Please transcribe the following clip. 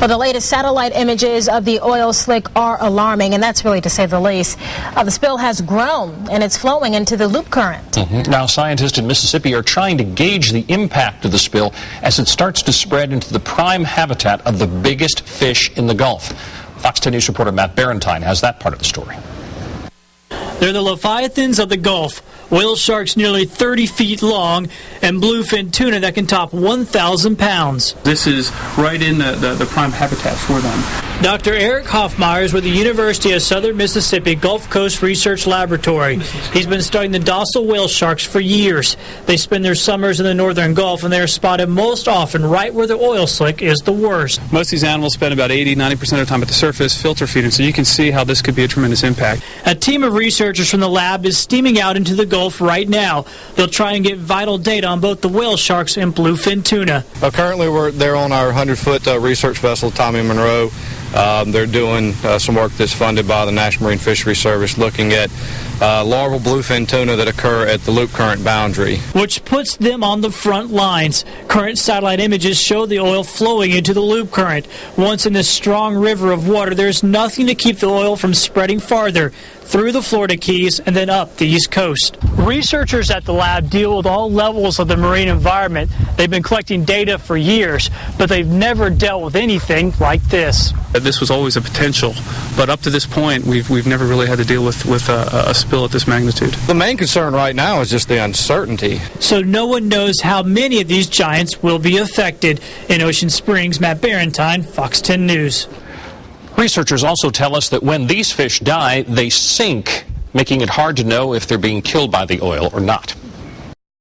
Well, the latest satellite images of the oil slick are alarming, and that's really to say the least. The spill has grown, and it's flowing into the loop current. Now, scientists in Mississippi are trying to gauge the impact of the spill as it starts to spread into the prime habitat of the biggest fish in the Gulf. Fox 10 News reporter Matt Barentine has that part of the story. They're the leviathans of the Gulf, whale sharks nearly 30 feet long, and bluefin tuna that can top 1,000 pounds. This is right in the prime habitat for them. Dr. Eric Hoffmeyer is with the University of Southern Mississippi Gulf Coast Research Laboratory. He's been studying the docile whale sharks for years. They spend their summers in the northern Gulf, and they are spotted most often right where the oil slick is the worst. Most of these animals spend about 80-90% of the time at the surface filter feeding, so you can see how this could be a tremendous impact. A team of researchers from the lab is steaming out into the Gulf right now. They'll try and get vital data on both the whale sharks and bluefin tuna. Currently, they're on our 100-foot research vessel, Tommy Monroe. They're doing some work that's funded by the National Marine Fisheries Service looking at larval bluefin tuna that occur at the loop current boundary, which puts them on the front lines. Current satellite images show the oil flowing into the loop current. Once in this strong river of water, there's nothing to keep the oil from spreading farther through the Florida Keys and then up the East Coast. Researchers at the lab deal with all levels of the marine environment. They've been collecting data for years, but they've never dealt with anything like this. This was always a potential, but up to this point, we've never really had to deal with a spill at this magnitude. The main concern right now is just the uncertainty. So no one knows how many of these giants will be affected. In Ocean Springs, Matt Barentine, Fox 10 News. Researchers also tell us that when these fish die, they sink, making it hard to know if they're being killed by the oil or not.